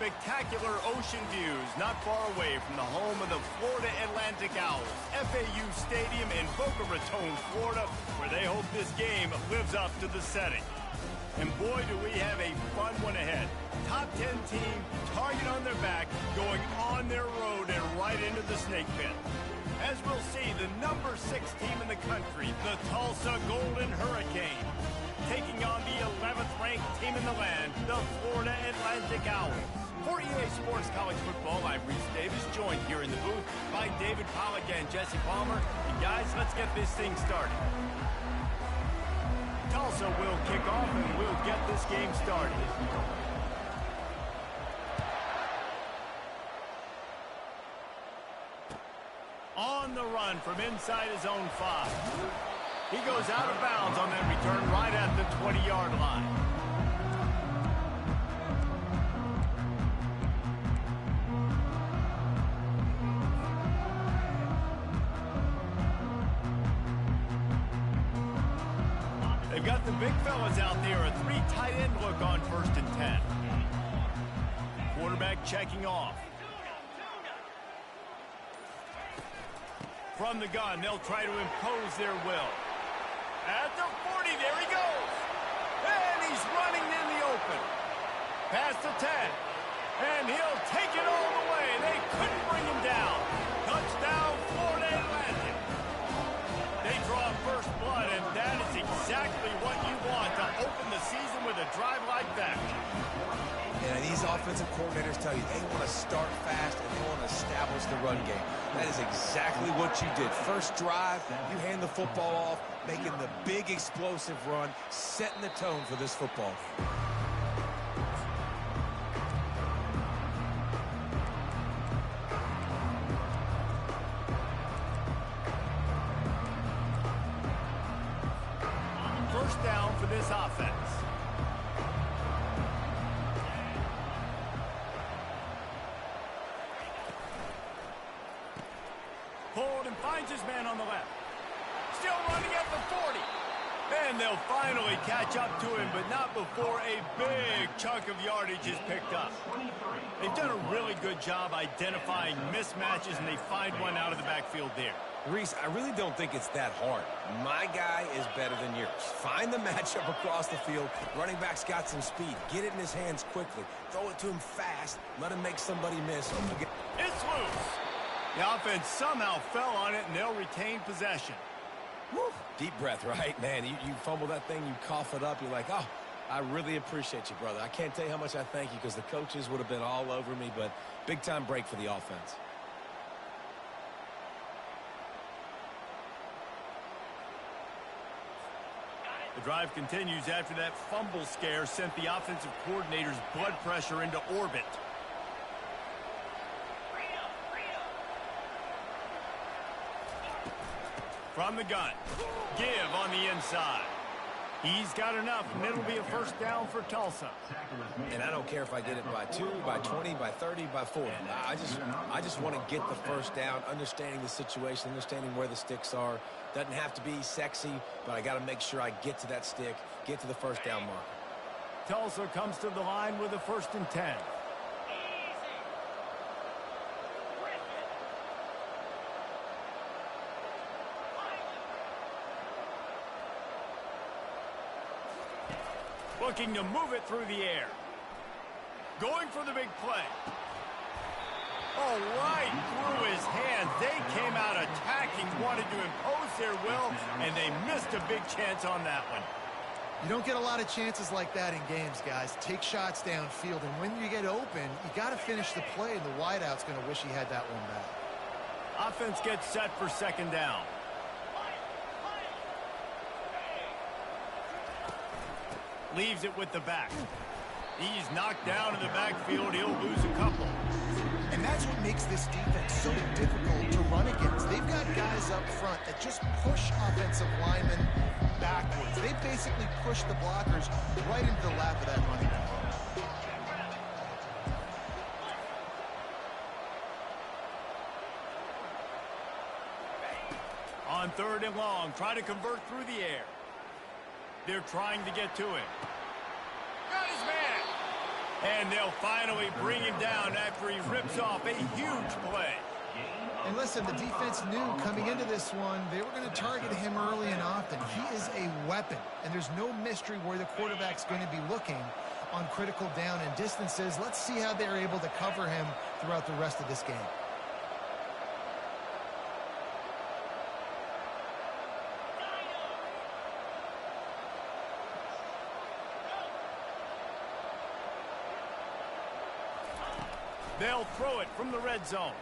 spectacular ocean views not far away from the home of the Florida Atlantic Owls, FAU Stadium in Boca Raton, Florida, where they hope this game lives up to the setting. And boy, do we have a fun one ahead. Top 10 team, target on their back, going on their road and right into the snake pit. As we'll see, the number 6 team in the country, the Tulsa Golden Hurricane, taking on the 11th ranked team in the land, the Florida Atlantic Owls. For EA Sports College Football, I'm Reese Davis, joined here in the booth by David Pollack and Jesse Palmer. And guys, let's get this thing started. Tulsa will kick off and we'll get this game started. On the run from inside his own 5. He goes out of bounds on that return right at the 20-yard line. They've got the big fellas out there, a 3 tight end look on 1st and 10. Quarterback checking off. From the gun, they'll try to impose their will. At the 40, there he goes. And he's running in the open. Past the 10. And he'll take it all the way. They couldn't bring him down. Touchdown, Florida Atlantic. They draw first blood, and that is exactly what you want to open the season with a drive like that. Yeah, these offensive coordinators tell you they want to start fast and they want to establish the run game. That is exactly what you did. First drive, you hand the football off, making the big explosive run, setting the tone for this football game. First down for this offense. Pulled and finds his man on the left. Still running at the 40. And they'll finally catch up to him, but not before a big chunk of yardage is picked up. They've done a really good job identifying mismatches, and they find one out of the backfield there. Reese, I really don't think it's that hard. My guy is better than yours. Find the matchup across the field. Running back's got some speed. Get it in his hands quickly. Throw it to him fast. Let him make somebody miss. It's loose. The offense somehow fell on it, and they'll retain possession. Woo. Deep breath, right, man? You fumble that thing, you cough it up. You're like, oh, I really appreciate you, brother. I can't tell you how much I thank you because the coaches would have been all over me, but big-time break for the offense. The drive continues after that fumble scare sent the offensive coordinator's blood pressure into orbit. From the gun, give on the inside. He's got enough, and it'll be a first down for Tulsa. And I don't care if I get it by 2, by 20, by 30, by 40. I just want to get the first down, understanding the situation, understanding where the sticks are. Doesn't have to be sexy, but I got to make sure I get to that stick, get to the first down mark. Tulsa comes to the line with a 1st and 10. Looking to move it through the air. Going for the big play. Oh, right through his hands. They came out attacking, wanted to impose their will, and they missed a big chance on that one. You don't get a lot of chances like that in games, guys. Take shots downfield, and when you get open, you got to finish the play, and the wideout's going to wish he had that one back. Offense gets set for 2nd down. Leaves it with the back. He's knocked down in the backfield. He'll lose a couple. And that's what makes this defense so difficult to run against. They've got guys up front that just push offensive linemen backwards. They basically push the blockers right into the lap of that running back. On 3rd and long, try to convert through the air. They're trying to get to him. Got his man. And they'll finally bring him down after he rips off a huge play. And listen, the defense knew coming into this one, they were going to target him early and often. He is a weapon, and there's no mystery where the quarterback's going to be looking on critical down and distances. Let's see how they're able to cover him throughout the rest of this game. They'll throw it from the red zone.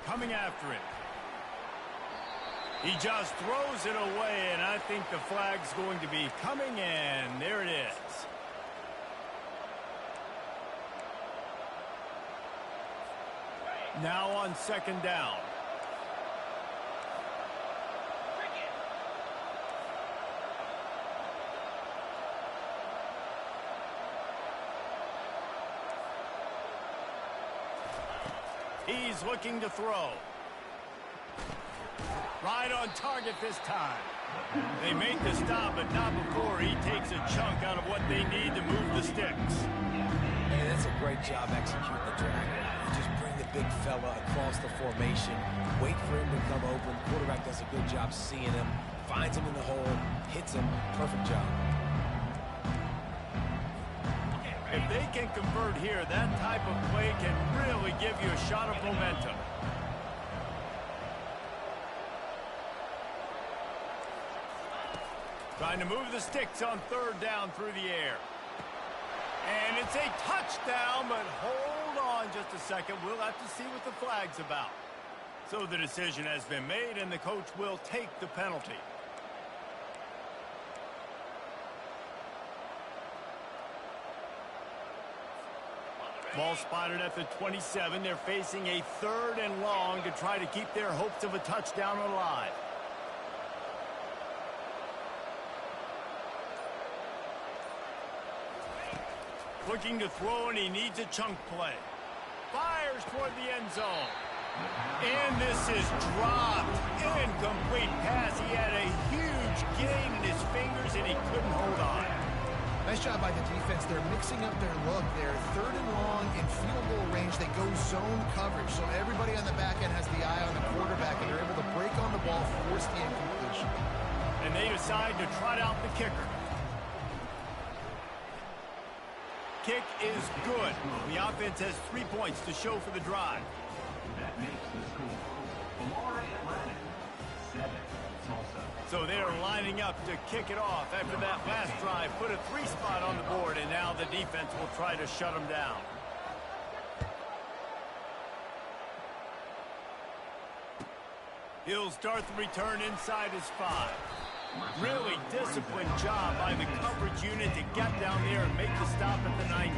Coming after it. He just throws it away, and I think the flag's going to be coming in. There it is. Now on second down. He's looking to throw. Right on target this time. They make the stop, but not before he takes a chunk out of what they need to move the sticks. And that's a great job executing the drag route. You just bring the big fella across the formation, wait for him to come open. Quarterback does a good job seeing him, finds him in the hole, hits him. Perfect job. If they can convert here, that type of play can really give you a shot of momentum. Trying to move the sticks on third down through the air. And it's a touchdown, but hold on just a second. We'll have to see what the flag's about. So the decision has been made, and the coach will take the penalty. Ball spotted at the 27. They're facing a third and long to try to keep their hopes of a touchdown alive. Looking to throw, and he needs a chunk play. Fires toward the end zone. And this is dropped. Incomplete pass. He had a huge gain in his fingers, and he couldn't hold on. Nice job by the defense. They're mixing up their look. They're third and long in field goal range. They go zone coverage. So everybody on the back end has the eye on the quarterback, and they're able to break on the ball, force the incompletion. And they decide to trot out the kicker. Kick is good. The offense has 3 points to show for the drive. That makes the score. Tulsa 7, Tulsa. So they're lining up to kick it off after that last drive. Put a 3 spot on the board, and now the defense will try to shut them down. He'll start the return inside his 5. Really disciplined job by the coverage unit to get down there and make the stop at the 19.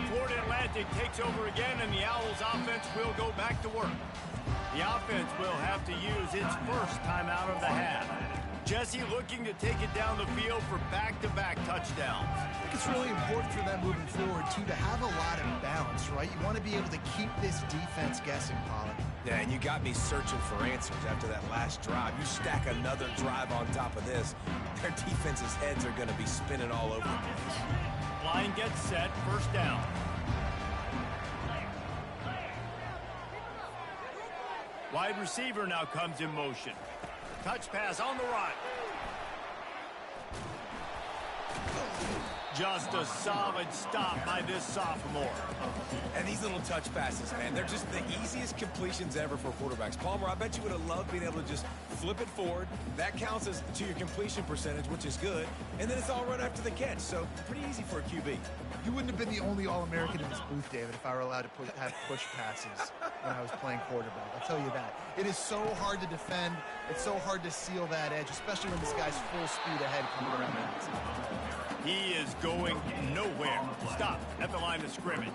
Florida Atlantic takes over again, and the Owls offense will go back to work. The offense will have to use its first timeout of the half. Jesse looking to take it down the field for back-to-back touchdowns. I think it's really important for them moving forward, too, to have a lot of balance, right? You want to be able to keep this defense guessing, Pollard. Yeah, and you got me searching for answers after that last drive. You stack another drive on top of this, their defense's heads are going to be spinning all over the place. Line gets set, first down. Wide receiver now comes in motion. Touch pass on the run. Just a solid stop by this sophomore. And these little touch passes, man, they're just the easiest completions ever for quarterbacks. Palmer, I bet you would have loved being able to just flip it forward. That counts as to your completion percentage, which is good. And then it's all run after the catch, so pretty easy for a QB. You wouldn't have been the only All-American in this booth, David, if I were allowed to have push passes when I was playing quarterback. I'll tell you that. It is so hard to defend. It's so hard to seal that edge, especially when this guy's full speed ahead coming around the outside. He is going nowhere. Stop at the line of scrimmage.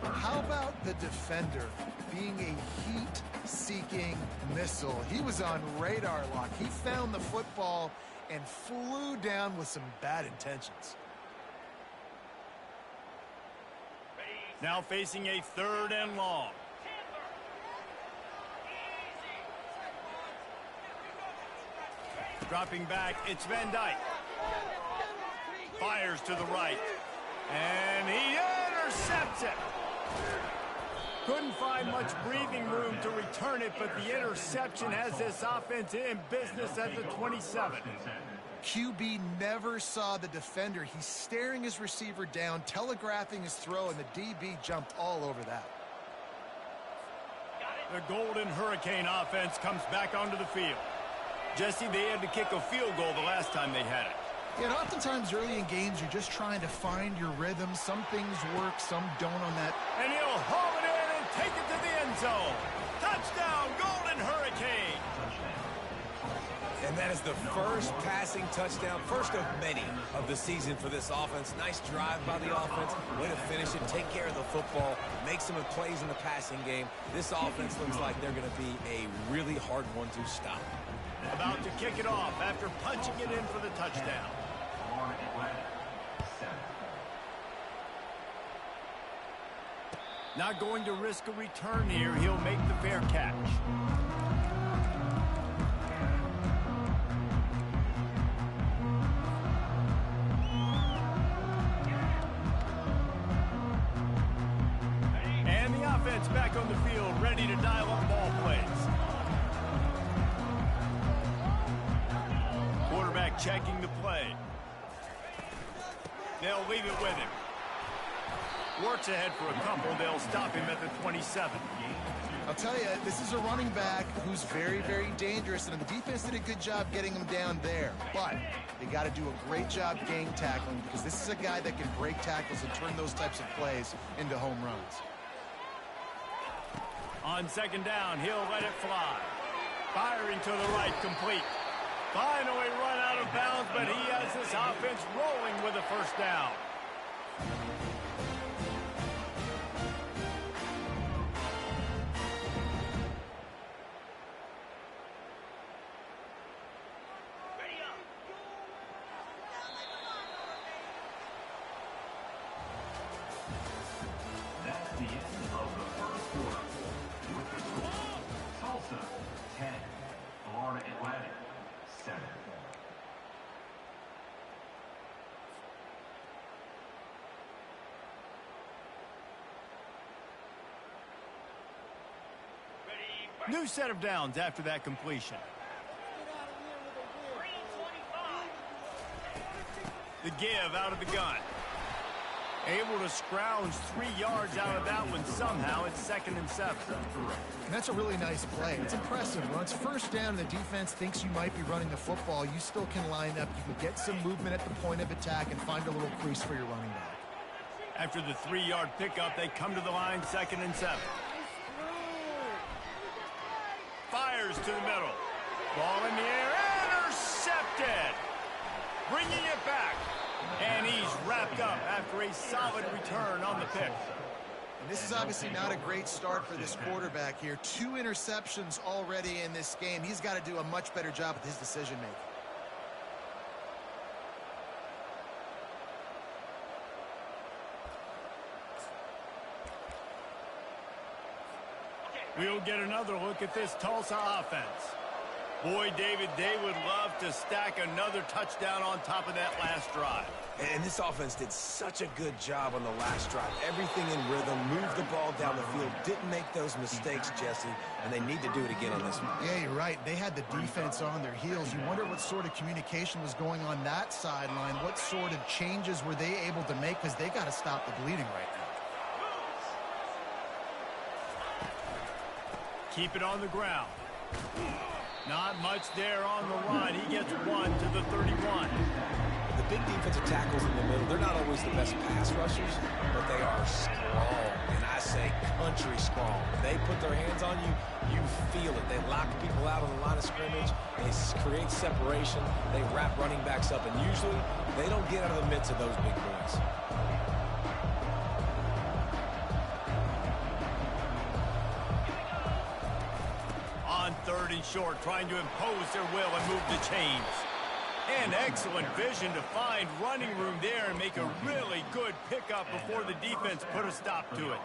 How about the defender being a heat-seeking missile? He was on radar lock. He found the football and flew down with some bad intentions. Now facing a 3rd and long. Dropping back, it's Van Dyke. Fires to the right. And he intercepts it. Couldn't find much breathing room to return it, but the interception has this offense in business at the 27. QB never saw the defender. He's staring his receiver down, telegraphing his throw, and the DB jumped all over that. The Golden Hurricane offense comes back onto the field. Jesse, they had to kick a field goal the last time they had it. Yeah, and oftentimes early in games, you're just trying to find your rhythm. Some things work, some don't on that. And he'll haul it in and take it to the end zone. Touchdown, Golden Hurricane. And that is the first passing touchdown, first of many of the season for this offense. Nice drive by the offense. Way to finish it, take care of the football, make some plays in the passing game. This offense looks like they're going to be a really hard one to stop. About to kick it off after punching it in for the touchdown. Not going to risk a return here. He'll make the fair catch. And the offense back on the field, ready to dial up ball plays. Quarterback checking the play. They'll leave it with him. Works ahead for a couple. They'll stop him at the 27. I'll tell you, this is a running back who's very, very dangerous, and the defense did a good job getting him down there. But they got to do a great job gang tackling, because this is a guy that can break tackles and turn those types of plays into home runs. On 2nd down, he'll let it fly. Firing to the right, complete. Finally run out of bounds, but he has this offense rolling with a 1st down. That's the end of the first quarter. With the score, Tulsa 10, Florida Atlantic 7. New set of downs after that completion. The give out of the gun. Able to scrounge 3 yards out of that one somehow. It's 2nd and 7. And that's a really nice play. It's impressive. When it's 1st down and the defense thinks you might be running the football, you still can line up. You can get some movement at the point of attack and find a little crease for your running back. After the 3-yard pickup, they come to the line, 2nd and 7. Fires to the middle. Ball in the air, intercepted. Bringing it back. And he's wrapped up after a solid return on the pick. And this is obviously not a great start for this quarterback here. 2 interceptions already in this game. He's got to do a much better job with his decision-making. We'll get another look at this Tulsa offense. Boy, David, they would love to stack another touchdown on top of that last drive. And this offense did such a good job on the last drive. Everything in rhythm, moved the ball down the field, didn't make those mistakes, Jesse, and they need to do it again on this one. Yeah, you're right. They had the defense on their heels. You wonder what sort of communication was going on that sideline. What sort of changes were they able to make, because they got to stop the bleeding right now. Keep it on the ground. Not much there on the run. He gets 1 to the 31. The big defensive tackles in the middle, they're not always the best pass rushers, but they are strong, and I say country strong. When they put their hands on you, you feel it. They lock people out on the line of scrimmage. They create separation. They wrap running backs up, and usually they don't get out of the midst of those big boys. On 3rd and short, trying to impose their will and move the chains. And excellent vision to find running room there and make a really good pickup before the defense put a stop to it.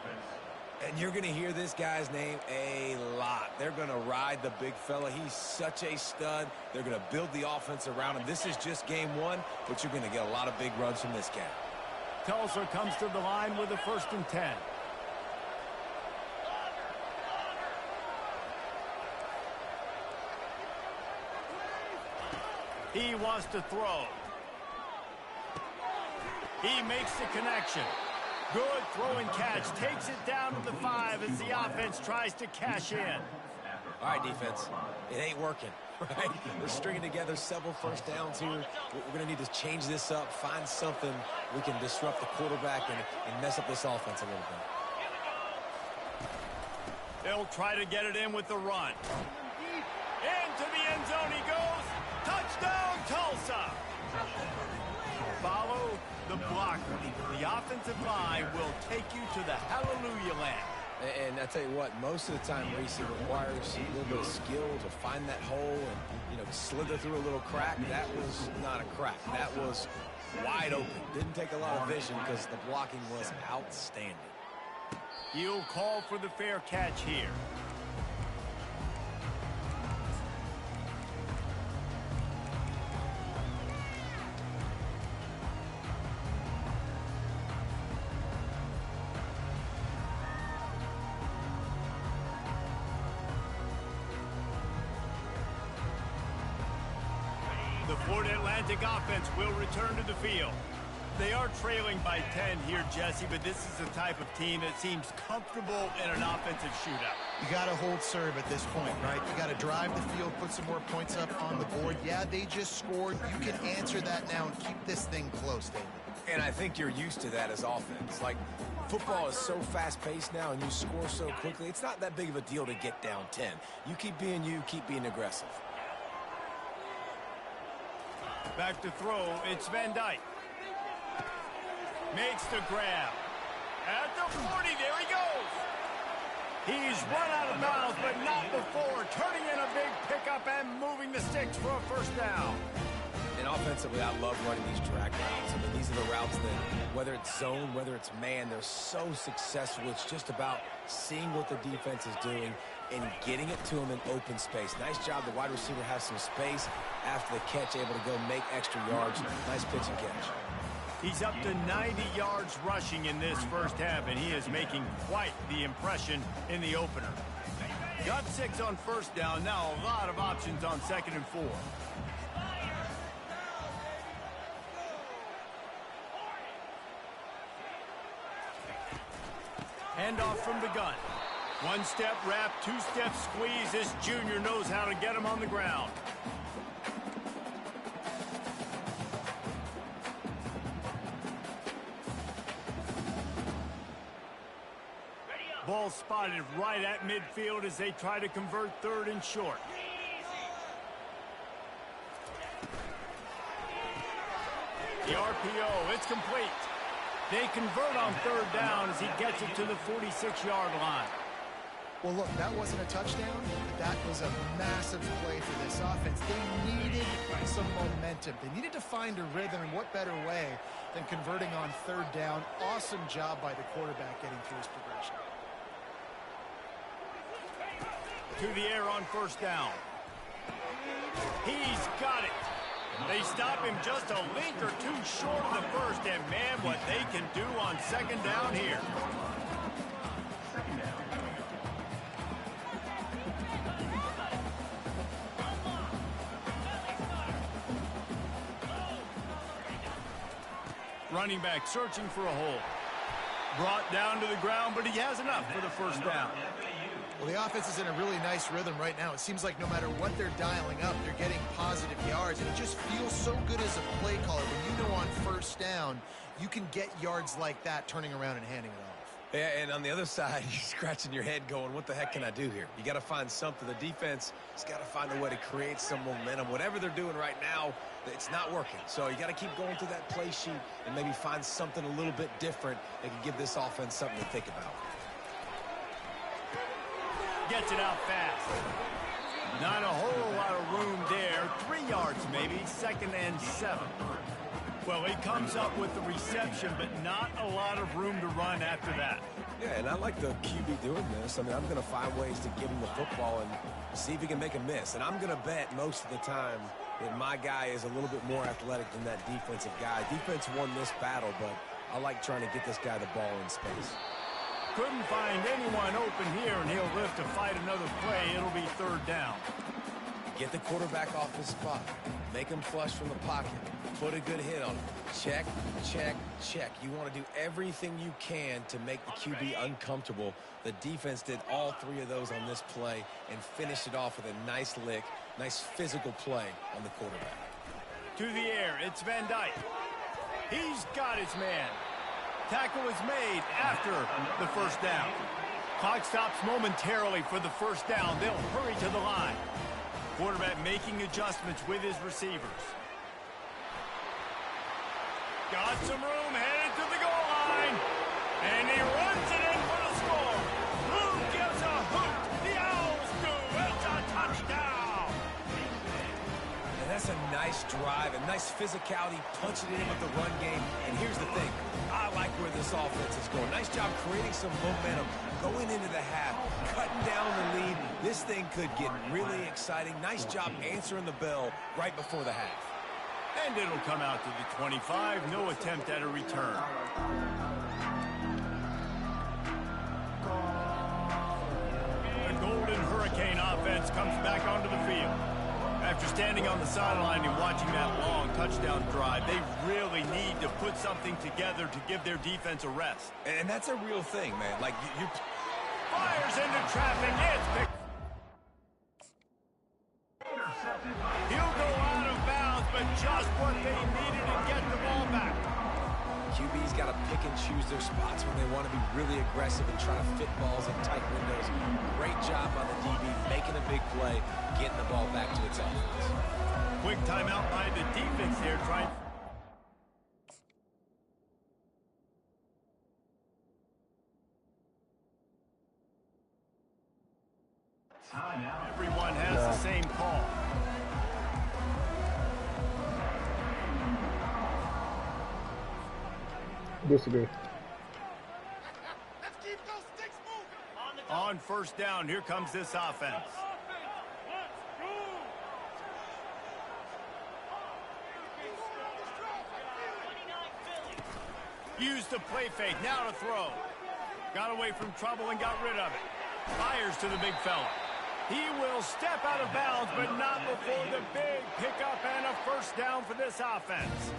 And you're going to hear this guy's name a lot. They're going to ride the big fella. He's such a stud. They're going to build the offense around him. This is just game one, but you're going to get a lot of big runs from this guy. Tulsa comes to the line with a 1st and 10. He wants to throw. He makes the connection. Good throw and catch. Takes it down to the 5 as the offense tries to cash in. All right, defense. It ain't working, right? We're stringing together several first downs here. We're going to need to change this up, find something we can disrupt the quarterback and mess up this offense a little bit. They'll try to get it in with the run. Into the end zone he goes. Touchdown, Tulsa! Follow the blocker. The offensive line will take you to the hallelujah land. And I tell you what, most of the time, Reese, it requires a little bit of skill to find that hole and, slither through a little crack. That was not a crack. That was wide open. Didn't take a lot of vision because the blocking was outstanding. He'll call for the fair catch here. The Florida Atlantic offense will return to the field. They are trailing by 10 here, Jesse, but this is the type of team that seems comfortable in an offensive shootout. You got to hold serve at this point, right? You got to drive the field, put some more points up on the board. Yeah, they just scored. You can answer that now and keep this thing close, David. And I think you're used to that as offense. Like, football is so fast-paced now and you score so quickly, it's not that big of a deal to get down 10. You, keep being aggressive. Back to throw, it's Van Dyke. Makes the grab. At the 40, there he goes. He's run out of bounds, but not before. Turning in a big pickup and moving the sticks for a 1st down. And offensively, I love running these drag routes. I mean, these are the routes that, whether it's zone, whether it's man, they're so successful. It's just about seeing what the defense is doing and getting it to them in open space. Nice job. The wide receiver has some space after the catch, able to go make extra yards. Nice pitch and catch. He's up to 90 yards rushing in this 1st half, and he is making quite the impression in the opener. Got 6 on 1st down. Now a lot of options on 2nd and 4. Handoff from the gun. 1-step wrap, 2-step squeeze. This junior knows how to get him on the ground. Ball spotted right at midfield as they try to convert 3rd and short. The RPO, it's complete. They convert on 3rd down as he gets it to the 46-yard line. Well, look, that wasn't a touchdown, but that was a massive play for this offense. They needed some momentum. They needed to find a rhythm, and what better way than converting on 3rd down. Awesome job by the quarterback getting through his progression. To the air on 1st down. He's got it. They stop him just a link or two short of the 1st, and man, what they can do on 2nd down here. Running back searching for a hole. Brought down to the ground, but he has enough for the 1st down. Well, the offense is in a really nice rhythm right now. It seems like no matter what they're dialing up, they're getting positive yards. And it just feels so good as a play caller when you know on 1st down, you can get yards like that turning around and handing it off. Yeah, and on the other side, you're scratching your head going, what the heck can I do here? You got to find something. The defense has got to find a way to create some momentum. Whatever they're doing right now, it's not working. So you got to keep going through that play sheet and maybe find something a little bit different that can give this offense something to think about. Gets it out fast. Not a whole lot of room there. 3 yards maybe, 2nd and 7. Well, he comes up with the reception, but not a lot of room to run after that. Yeah, and I like the QB doing this. I mean, I'm going to find ways to give him the football and see if he can make a miss. And I'm going to bet most of the time that my guy is a little bit more athletic than that defensive guy. Defense won this battle, but I like trying to get this guy the ball in space. Couldn't find anyone open here, and he'll live to fight another play. It'll be 3rd down. Get the quarterback off his spot. Make him flush from the pocket. Put a good hit on him. Check, check, check. You want to do everything you can to make the QB uncomfortable. The defense did all 3 of those on this play and finished it off with a nice lick, nice physical play on the quarterback. To the air, it's Van Dyke. He's got his man. Tackle is made after the 1st down. Clock stops momentarily for the 1st down. They'll hurry to the line. Quarterback making adjustments with his receivers. Got some room, headed to the goal line. And he runs it in for the score. Who gives a hoot? The Owls do. It's a touchdown. And that's a nice drive, a nice physicality, punching it in with the run game. And here's the thing. I like where this offense is going. Nice job creating some momentum, going into the half, cutting down the lead. This thing could get really exciting. Nice job answering the bell right before the half. And it'll come out to the 25. No attempt at a return. The Golden Hurricane offense comes back onto the field. After standing on the sideline and watching that long touchdown drive, they really need to put something together to give their defense a rest. And that's a real thing, man. Like, you fires into traffic. It's picked. He'll go out of bounds, but just what they needed to get the ball back. QB's got to pick and choose their spots when they want to be really aggressive and try to fit balls in tight windows. Great job by the DB making a big play, getting the ball back to its offense. Quick timeout by the defense here, trying. Everyone has the same call. Disagree. On 1st down, here comes this offense. Used the play fake, now to throw. Got away from trouble and got rid of it. Fires to the big fella. He will step out of bounds, but not before the big pickup and a 1st down for this offense.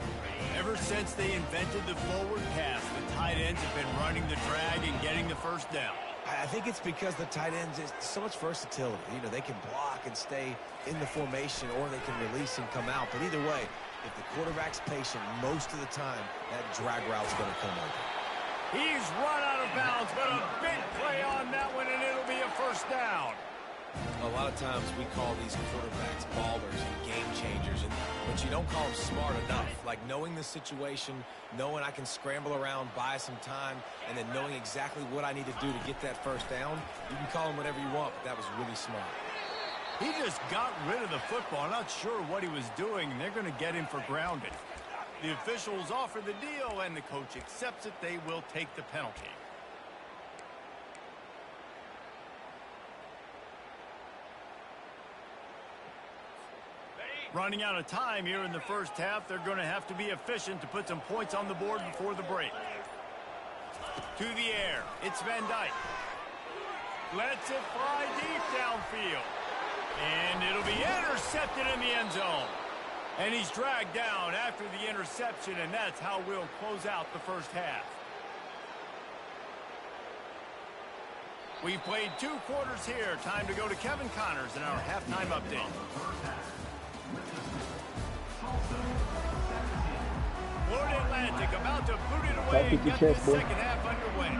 Ever since they invented the forward pass, the tight ends have been running the drag and getting the 1st down. I think it's because the tight ends is so much versatility. You know, they can block and stay in the formation, or they can release and come out. But either way, if the quarterback's patient, most of the time, that drag route's going to come over. He's run out of bounds, but a big play on that one, and it'll be a 1st down. A lot of times we call these quarterbacks ballers and game changers, but you don't call them smart enough. Like knowing the situation, knowing I can scramble around, buy some time, and then knowing exactly what I need to do to get that 1st down. You can call him whatever you want, but that was really smart. He just got rid of the football. Not sure what he was doing, and they're going to get him for grounding. The officials offer the deal, and the coach accepts it. They will take the penalty. Running out of time here in the 1st half. They're going to have to be efficient to put some points on the board before the break. To the air, it's Van Dyke. Lets it fly deep downfield. And it'll be intercepted in the end zone. And he's dragged down after the interception, and that's how we'll close out the 1st half. We've played 2 quarters here. Time to go to Kevin Connors in our halftime update. Florida Atlantic about to boot it away and get the 2nd half underway.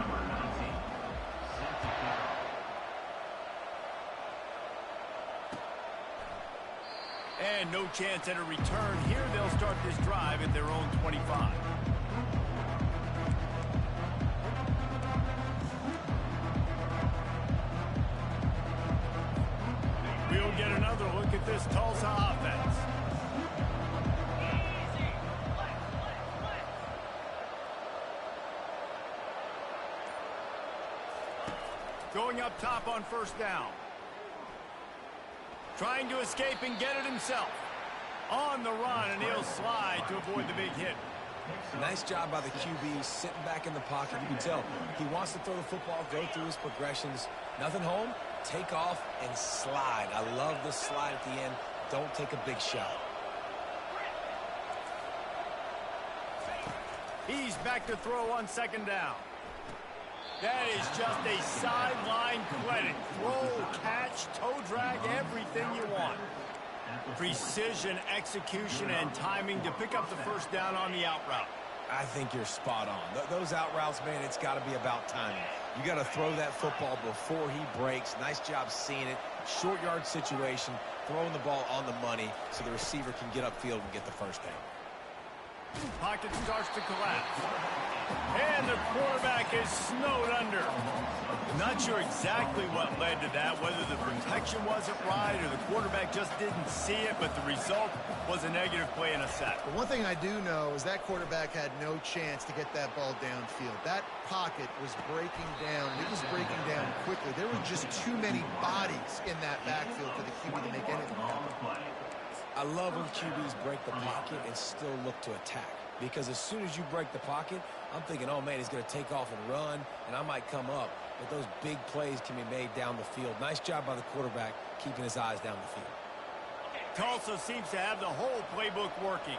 And no chance at a return here. They'll start this drive at their own 25. We'll get another this Tulsa offense. Going up top on first down. Trying to escape and get it himself. On the run, and he'll slide to avoid the big hit. Nice job by the QB, sitting back in the pocket. You can tell he wants to throw the football, go through his progressions. Nothing home, take off and slide. I love the slide at the end. Don't take a big shot. He's back to throw on second down. That is just a sideline credit. Throw, catch, toe drag, everything you want. Precision, execution, and timing to pick up the first down on the out route. I think you're spot on. Those out routes, man, it's got to be about timing. You got to throw that football before he breaks. Nice job seeing it. Short yard situation, throwing the ball on the money so the receiver can get upfield and get the first down. Pocket starts to collapse. And the quarterback is snowed under. Not sure exactly what led to that, whether the protection wasn't right or the quarterback just didn't see it, but the result was a negative play and a sack. But one thing I do know is that quarterback had no chance to get that ball downfield. That pocket was breaking down, and it was breaking down quickly. There were just too many bodies in that backfield for the QB to make anything happen. I love when QBs break the pocket and still look to attack. Because as soon as you break the pocket, I'm thinking, oh, man, he's going to take off and run, and I might come up. But those big plays can be made down the field. Nice job by the quarterback keeping his eyes down the field. Tulsa seems to have the whole playbook working.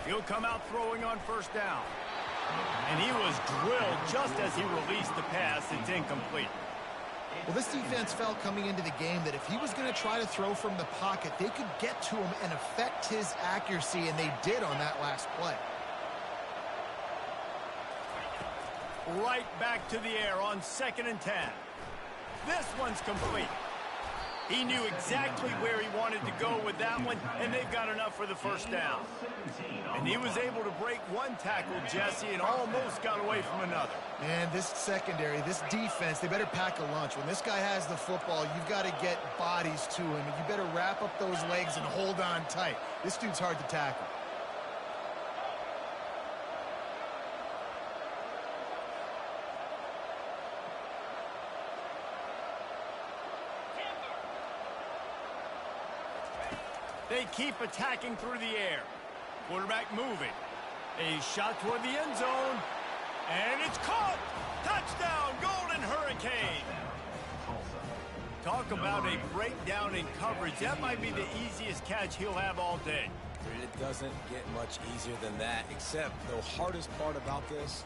He'll come out throwing on first down. And he was drilled just as he released the pass. It's incomplete. Well, this defense felt coming into the game that if he was going to try to throw from the pocket, they could get to him and affect his accuracy, and they did on that last play. Right back to the air on 2nd and 10. This one's complete. He knew exactly where he wanted to go with that one, and they've got enough for the first down. And he was able to break one tackle, Jesse, and almost got away from another. Man, this secondary, this defense, they better pack a lunch. When this guy has the football, you've got to get bodies to him, and you better wrap up those legs and hold on tight. This dude's hard to tackle. They keep attacking through the air. Quarterback moving. A shot toward the end zone. And it's caught. Touchdown, Golden Hurricane. Talk about a breakdown in coverage. That might be the easiest catch he'll have all day. It doesn't get much easier than that, except the hardest part about this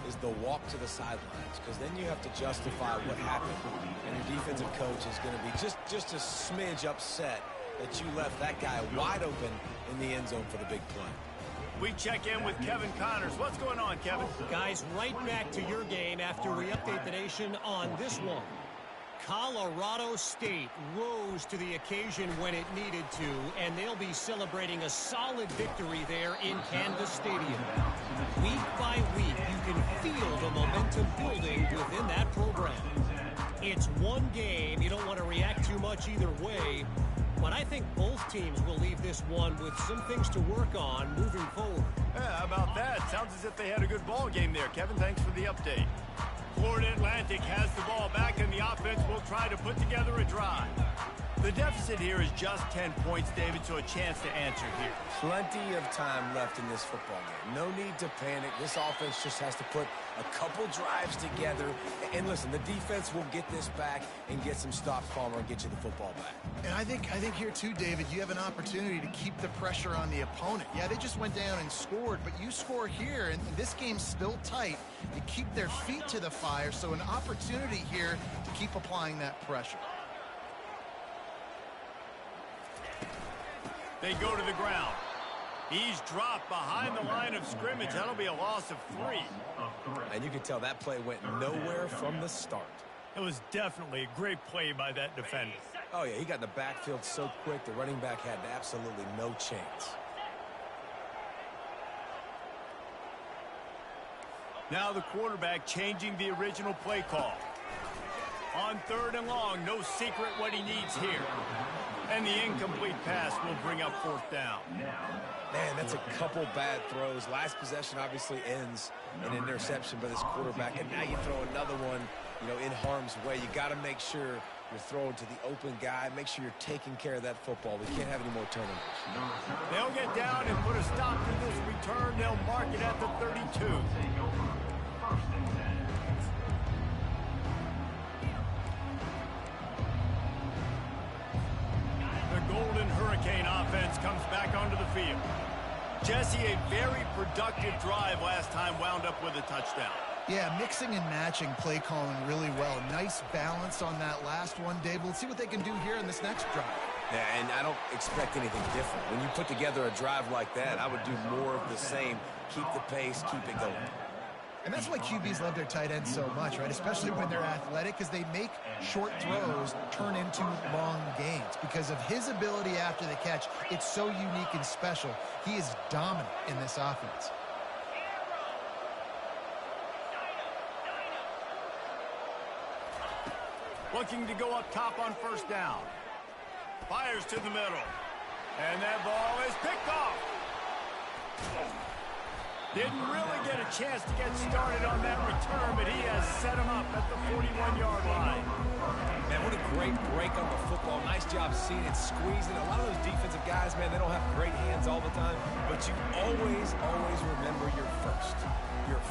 is the walk to the sidelines, because then you have to justify what happened. And your defensive coach is going to be just a smidge upset that you left that guy wide open in the end zone for the big play. We check in with Kevin Connors. What's going on, Kevin? Guys, right back to your game after we update the nation on this one. Colorado State rose to the occasion when it needed to, and they'll be celebrating a solid victory there in Canvas Stadium. Week by week, you can feel the momentum building within that program. It's one game. You don't want to react too much either way. But I think both teams will leave this one with some things to work on moving forward. Yeah, how about that? Sounds as if they had a good ball game there. Kevin, thanks for the update. Florida Atlantic has the ball back, and the offense will try to put together a drive. The deficit here is just 10 points, David, so a chance to answer here. Plenty of time left in this football game. No need to panic. This offense just has to put a couple drives together. And listen, the defense will get this back and get some stops, Palmer, and get you the football back. And I think here too, David, you have an opportunity to keep the pressure on the opponent. Yeah, they just went down and scored, but you score here, and this game's still tight. You keep their feet to the fire, so an opportunity here to keep applying that pressure. They go to the ground. He's dropped behind the line of scrimmage. That'll be a loss of 3. And you can tell that play went nowhere from the start. It was definitely a great play by that defender. Oh, yeah, he got in the backfield so quick, the running back had absolutely no chance. Now the quarterback changing the original play call. On 3rd and long, no secret what he needs here. And the incomplete pass will bring up 4th down. Man, that's a couple bad throws. Last possession obviously ends in an interception by this quarterback, and now you throw another one, in harm's way. You got to make sure you're throwing to the open guy. Make sure you're taking care of that football. We can't have any more turnovers. They'll get down and put a stop to this return. They'll mark it at the 32. Golden Hurricane offense comes back onto the field. Jesse, a very productive drive last time, wound up with a touchdown. Yeah, mixing and matching play calling really well. Nice balance on that last one, Dave. Let's see what they can do here in this next drive. Yeah, and I don't expect anything different. When you put together a drive like that, I would do more of the same. Keep the pace, keep it going. And that's why QBs love their tight ends so much, right? Especially when they're athletic, because they make short throws turn into long gains. Because of his ability after the catch, it's so unique and special. He is dominant in this offense. Looking to go up top on 1st down. Fires to the middle. And that ball is picked off. Didn't really get a chance to get started on that return, but he has set him up at the 41-yard line. Man, what a great break on the football. Nice job seeing it, squeezing. A lot of those defensive guys, man, they don't have great hands all the time, but you always remember your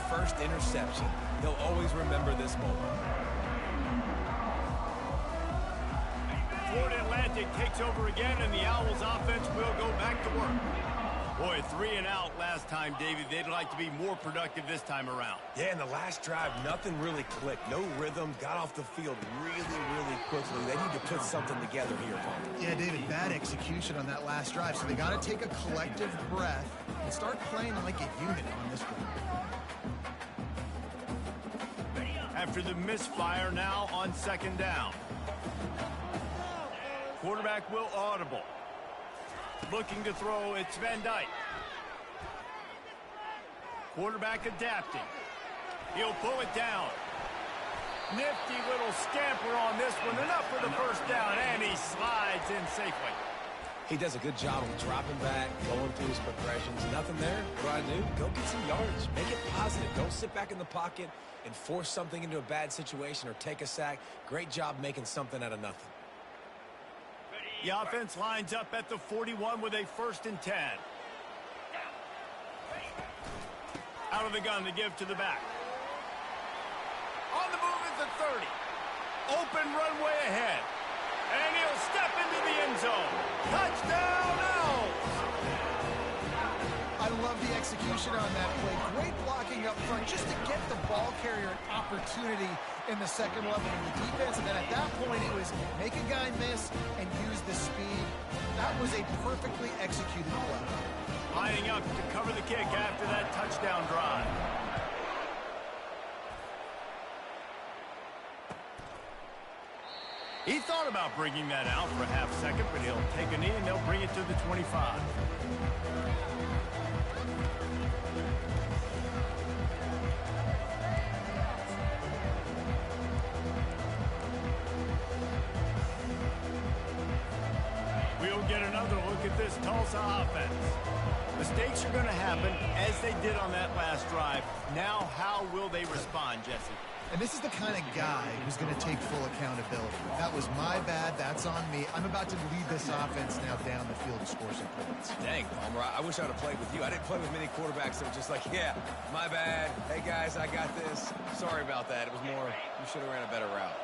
first interception. They'll always remember this moment. Florida Atlantic takes over again, and the Owls offense will go back to work. Boy, 3 and out last time, David. They'd like to be more productive this time around. Yeah, in the last drive, nothing really clicked. No rhythm. Got off the field really quickly. They need to put something together here, Paul. Yeah, David, bad execution on that last drive. So they got to take a collective breath and start playing like a unit on this one. After the misfire, now on 2nd down. Quarterback will audible. Looking to throw, it's Van Dyke. Quarterback adapting. He'll pull it down. Nifty little scamper on this one. Enough for the 1st down, and he slides in safely. He does a good job of dropping back, going through his progressions. Nothing there. What do? Go get some yards. Make it positive. Don't sit back in the pocket and force something into a bad situation or take a sack. Great job making something out of nothing. The offense lines up at the 41 with a 1st and 10. Out of the gun to give to the back. On the move is the 30. Open runway ahead. And he'll step into the end zone. Touchdown, Owls! I love the execution on that play. Great blocking up front just to get the ball carrier an opportunity in the second level of the defense. And then at that point, it was make a guy miss and use the speed. That was a perfectly executed play. Lining up to cover the kick after that touchdown drive. He thought about bringing that out for a half second, but he'll take a knee and they'll bring it to the 25. We'll get another look at this Tulsa offense. Mistakes are going to happen as they did on that last drive. Now, how will they respond, Jesse? And this is the kind of guy who's going to take full accountability. That was my bad. That's on me. I'm about to lead this offense now down the field and score some points. Dang, Palmer, I wish I would have played with you. I didn't play with many quarterbacks that were just like, yeah, my bad. Hey, guys, I got this. Sorry about that. It was more, you should have ran a better route.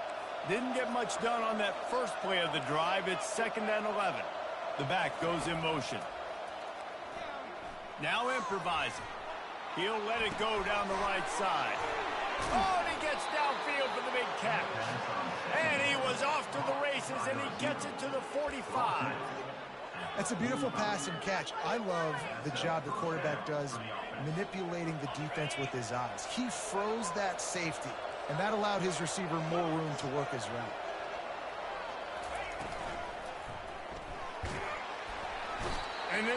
Didn't get much done on that first play of the drive. It's 2nd and 11. The back goes in motion. Now improvising. He'll let it go down the right side. Oh, and he gets downfield for the big catch. And he was off to the races, and he gets it to the 45. That's a beautiful pass and catch. I love the job the quarterback does manipulating the defense with his eyes. He froze that safety, and that allowed his receiver more room to work his route.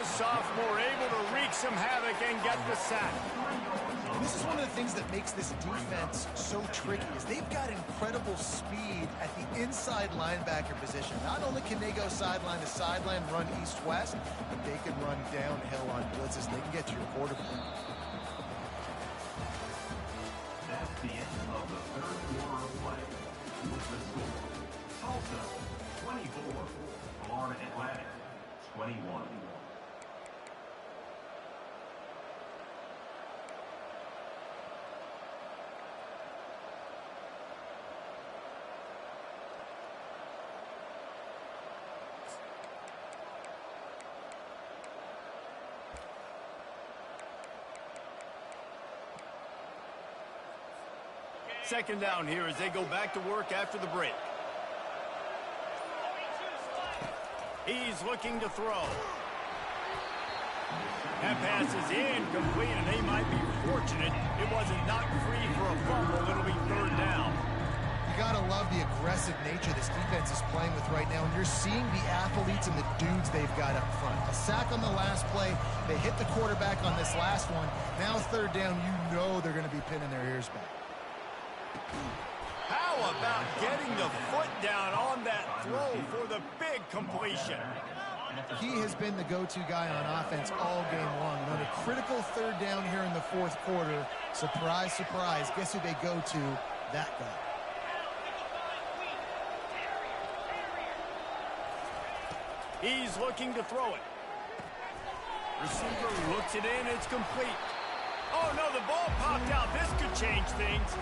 this sophomore able to wreak some havoc and get the sack. This is one of the things that makes this defense so tricky is they've got incredible speed at the inside linebacker position. Not only can they go sideline to sideline, run east-west, but they can run downhill on blitzes and they can get to your quarterback. That's the end of the third quarter of play. With the score, Tulsa 24, Florida Atlantic 21. Second down here as they go back to work after the break. He's looking to throw. That pass is incomplete, and they might be fortunate it wasn't knocked free for a fumble. It'll be third down. You gotta love the aggressive nature this defense is playing with right now, and you're seeing the athletes and the dudes they've got up front. A sack on the last play. They hit the quarterback on this last one. Now third down, you know they're gonna be pinning their ears back. How about getting the foot down on that throw for the big completion? He has been the go-to guy on offense all game long. And on a critical third down here in the fourth quarter, surprise, surprise, guess who they go to? That guy. He's looking to throw it. Receiver looks it in, it's complete. Oh no, the ball popped out. This could change things.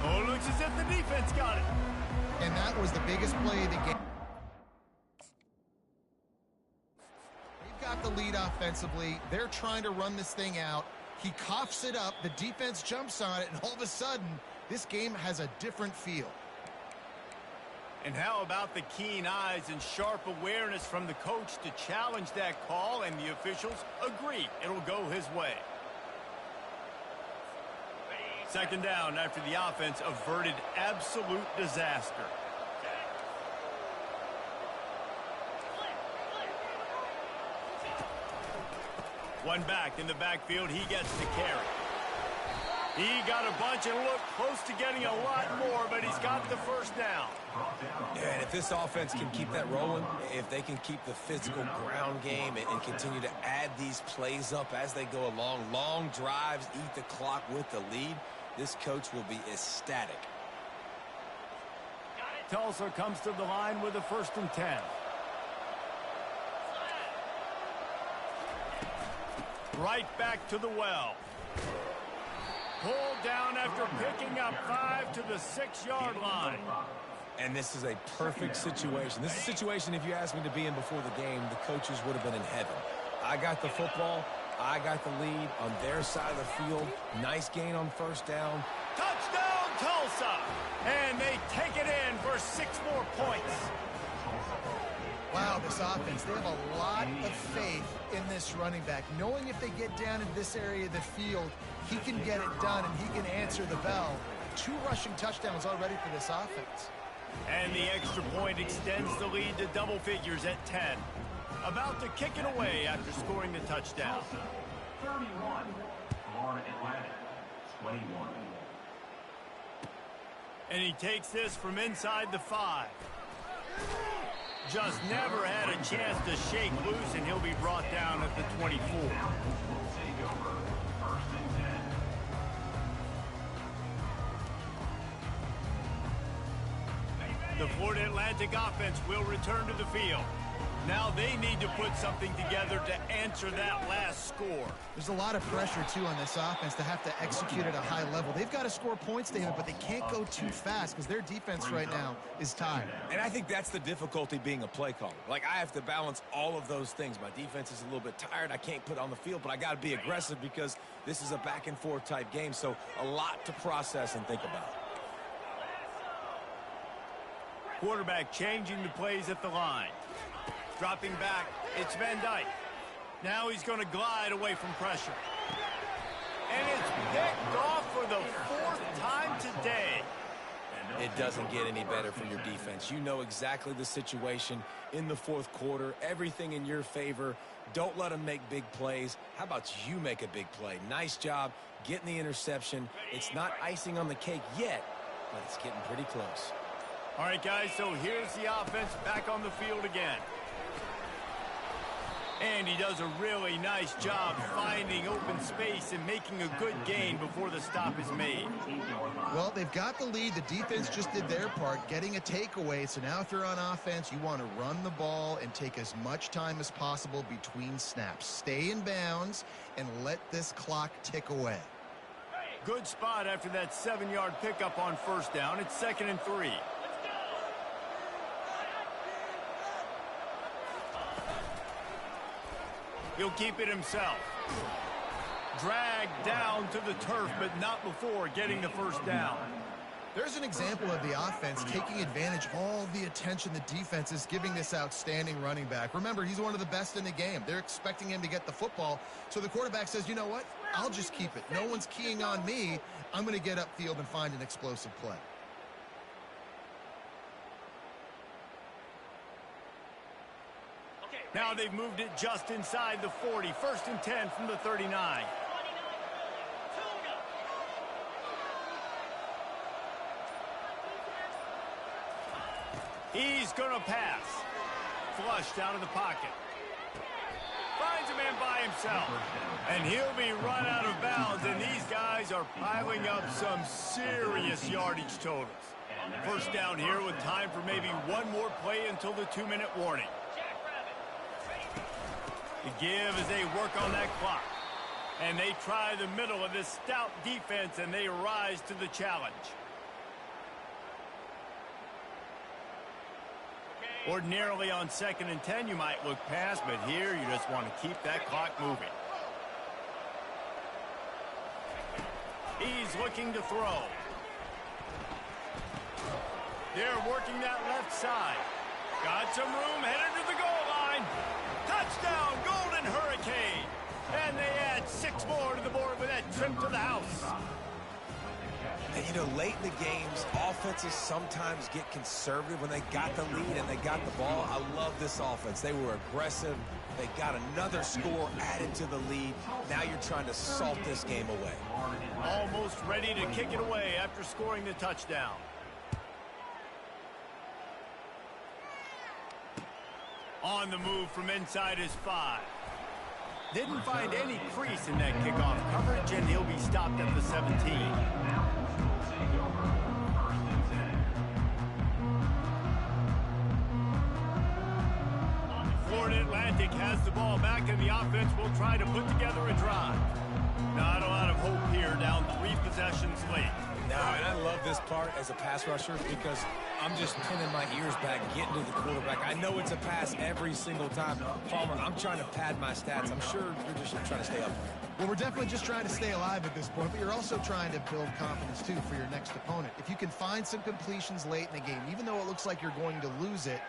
Oh, it looks as if the defense got it. And that was the biggest play of the game. They've got the lead offensively. They're trying to run this thing out. He coughs it up. The defense jumps on it, and all of a sudden, this game has a different feel. And how about the keen eyes and sharp awareness from the coach to challenge that call, and the officials agree it'll go his way. Second down after the offense averted absolute disaster. One back in the backfield, he gets the carry. He got a bunch and looked close to getting a lot more, but he's got the first down. Yeah, and if this offense can keep that rolling, if they can keep the physical ground game and continue to add these plays up as they go along, long drives, eat the clock with the lead, this coach will be ecstatic. Tulsa comes to the line with a 1st and 10. Right back to the well. Pulled down after picking up 5 to the 6-yard line. And this is a perfect situation. This is a situation, if you asked me to be in before the game, the coaches would have been in heaven. I got the football. I got the lead on their side of the field. Nice gain on first down. Touchdown, Tulsa! And they take it in for 6 more points. Wow, this offense, they have a lot of faith in this running back, knowing if they get down into this area of the field, he can get it done and he can answer the bell. 2 rushing touchdowns already for this offense. And the extra point extends the lead to double figures at 10. About to kick it away after scoring the touchdown. 31, Florida Atlantic 21. And he takes this from inside the 5. Just never had a chance to shake loose, and he'll be brought down at the 24. Will take over 1st and 10. The Florida Atlantic offense will return to the field. Now they need to put something together to answer that last score. There's a lot of pressure, too, on this offense to have to execute at a high level. They've got to score points, David, but they can't go too fast because their defense right now is tired. And I think that's the difficulty being a play caller. Like, I have to balance all of those things. My defense is a little bit tired. I can't put on the field, but I got to be aggressive because this is a back-and-forth type game, so a lot to process and think about. Quarterback changing the plays at the line. Dropping back, it's Van Dyke. Now he's going to glide away from pressure. And it's picked off for the 4th time today. It doesn't get any better for your defense. You know exactly the situation in the fourth quarter, everything in your favor. Don't let them make big plays. How about you make a big play? Nice job getting the interception. It's not icing on the cake yet, but it's getting pretty close. All right, guys, so here's the offense back on the field again. And he does a really nice job finding open space and making a good gain before the stop is made. Well, they've got the lead. The defense just did their part, getting a takeaway. So now if you're on offense, you want to run the ball and take as much time as possible between snaps. Stay in bounds and let this clock tick away. Good spot after that 7-yard pickup on first down. It's 2nd and 3. He'll keep it himself. Dragged down to the turf, but not before getting the first down. There's an example of the offense taking advantage of all the attention the defense is giving this outstanding running back. Remember, he's one of the best in the game. They're expecting him to get the football. So the quarterback says, you know what? I'll just keep it. No one's keying on me. I'm going to get upfield and find an explosive play. Now they've moved it just inside the 40. 1st and 10 from the 39. He's going to pass. Flushed out of the pocket. Finds a man by himself. And he'll be run out of bounds. And these guys are piling up some serious yardage totals. First down here with time for maybe one more play until the 2-minute warning. The give as they work on that clock. And they try the middle of this stout defense, and they rise to the challenge. Ordinarily on 2nd and 10, you might look past, but here you just want to keep that clock moving. He's looking to throw. They're working that left side. Got some room, headed to the goal line. Touchdown, Golden Hurricane. And they add 6 more to the board with that trip to the house. And, you know, late in the games, offenses sometimes get conservative when they got the lead and they got the ball. I love this offense. They were aggressive. They got another score added to the lead. Now you're trying to salt this game away. Almost ready to kick it away after scoring the touchdown. On the move from inside his 5. Didn't find any crease in that kickoff coverage, and he'll be stopped at the 17. Florida Atlantic has the ball back, and the offense will try to put together a drive. Not a lot of hope here, down 3 possessions late. No, and I love this part as a pass rusher because I'm just pinning my ears back, getting to the quarterback. I know it's a pass every single time. Palmer, I'm trying to pad my stats. I'm sure you're just trying to stay up there. Well, we're definitely just trying to stay alive at this point, but you're also trying to build confidence, too, for your next opponent. If you can find some completions late in the game, even though it looks like you're going to lose it,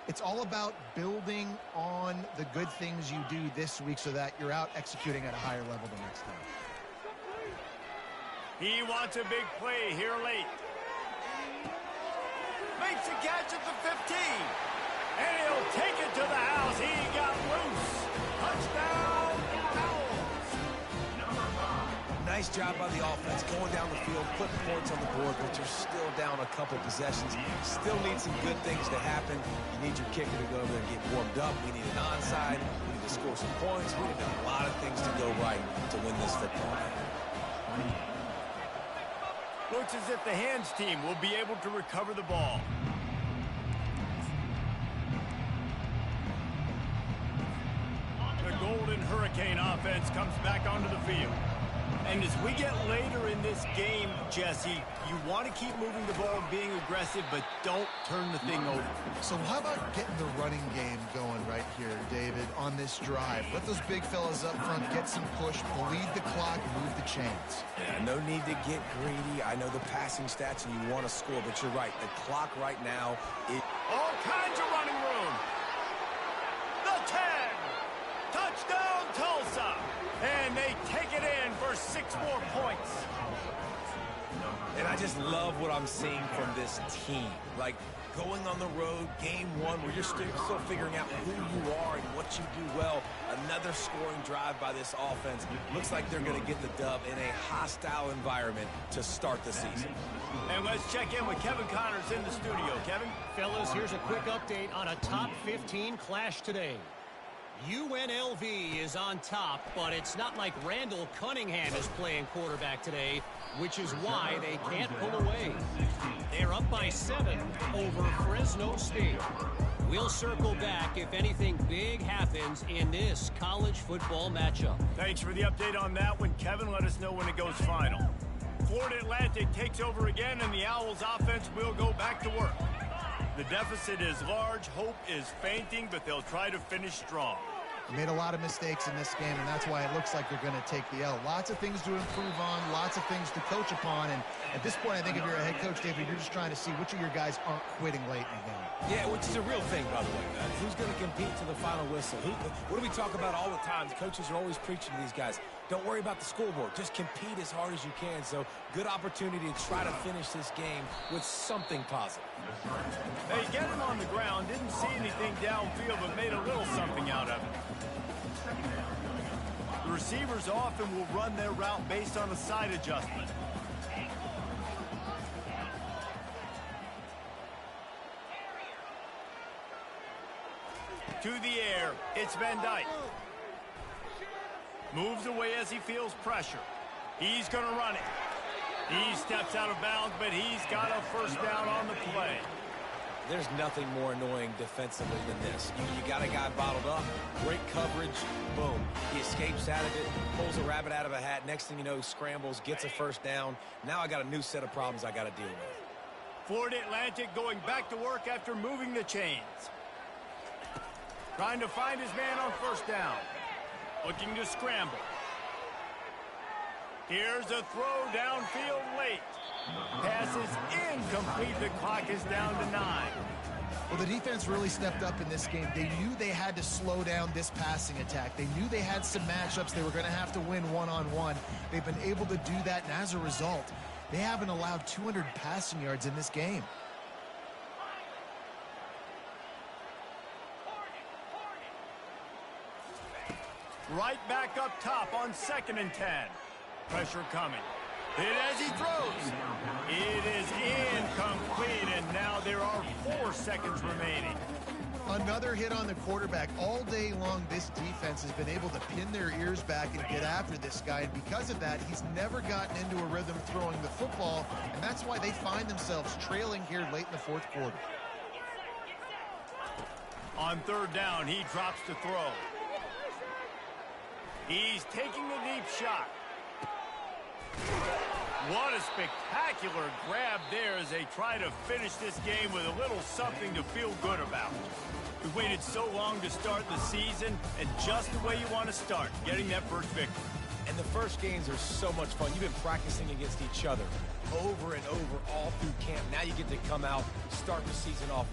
it's all about building on the good things you do this week so that you're out executing at a higher level the next time. He wants a big play here late. Makes a catch at the 15. And he'll take it to the house. He got loose. Touchdown, Owls. Nice job by the offense going down the field, putting points on the board, but you're still down a couple possessions. Still need some good things to happen. You need your kicker to go over there and get warmed up. We need an onside. We need to score some points. We need a lot of things to go right to win this football game. Looks as if the hands team will be able to recover the ball. The Golden Hurricane offense comes back onto the field. And as we get later in this game, Jesse, you want to keep moving the ball and being aggressive, but don't turn the thing over. So how about getting the running game going right here, David, on this drive? Let those big fellas up front get some push, bleed the clock, move the chains. Yeah, no need to get greedy. I know the passing stats and you want to score, but you're right. The clock right now is... All kinds of running room. The 10. Touchdown, Tulsa. And they take it in for 6 more points. And I just love what I'm seeing from this team. Like, going on the road, game one, where you're still figuring out who you are and what you do well. Another scoring drive by this offense. Looks like they're going to get the dub in a hostile environment to start the season. And let's check in with Kevin Connors in the studio. Kevin? Fellas, here's a quick update on a top 15 clash today. UNLV is on top, but it's not like Randall Cunningham is playing quarterback today, which is why they can't pull away. They're up by 7 over Fresno State. We'll circle back if anything big happens in this college football matchup. Thanks for the update on that one, Kevin. Let us know when it goes final. Florida Atlantic takes over again, and the Owls offense will go back to work. The deficit is large, hope is fainting, but they'll try to finish strong. Made a lot of mistakes in this game, and that's why it looks like they're going to take the L. Lots of things to improve on, lots of things to coach upon, and at this point, I think if you're a head coach, David, you're just trying to see which of your guys aren't quitting late in the game. Yeah, which is a real thing, by the way. Who's going to compete to the final whistle? What do we talk about all the time? The coaches are always preaching to these guys. Don't worry about the scoreboard. Just compete as hard as you can. So, good opportunity to try to finish this game with something positive. They get him on the ground, didn't see anything downfield, but made a little something out of it. The receivers often will run their route based on a side adjustment. To the air, it's Van Dyke. Moves away as he feels pressure. He's going to run it. He steps out of bounds, but he's got a first down on the play. There's nothing more annoying defensively than this. You got a guy bottled up, great coverage, boom. He escapes out of it, pulls a rabbit out of a hat. Next thing you know, scrambles, gets a first down. Now I got a new set of problems I got to deal with. Florida Atlantic going back to work after moving the chains. Trying to find his man on first down. Looking to scramble. Here's a throw downfield late. Pass is incomplete. The clock is down to 9. Well, the defense really stepped up in this game. They knew they had to slow down this passing attack. They knew they had some matchups they were going to have to win one-on-one. They've been able to do that, and as a result, they haven't allowed 200 passing yards in this game. Right back up top on 2nd and 10. Pressure coming. Hit as he throws. It is incomplete, and now there are 4 seconds remaining. Another hit on the quarterback. All day long, this defense has been able to pin their ears back and get after this guy, and because of that, he's never gotten into a rhythm throwing the football, and that's why they find themselves trailing here late in the 4th quarter. On 3rd down, he drops to throw. He's taking a deep shot. What a spectacular grab there as they try to finish this game with a little something to feel good about. We've waited so long to start the season, and just the way you want to start, getting that first victory. And the first games are so much fun. You've been practicing against each other over and over all through camp. Now you get to come out, start the season off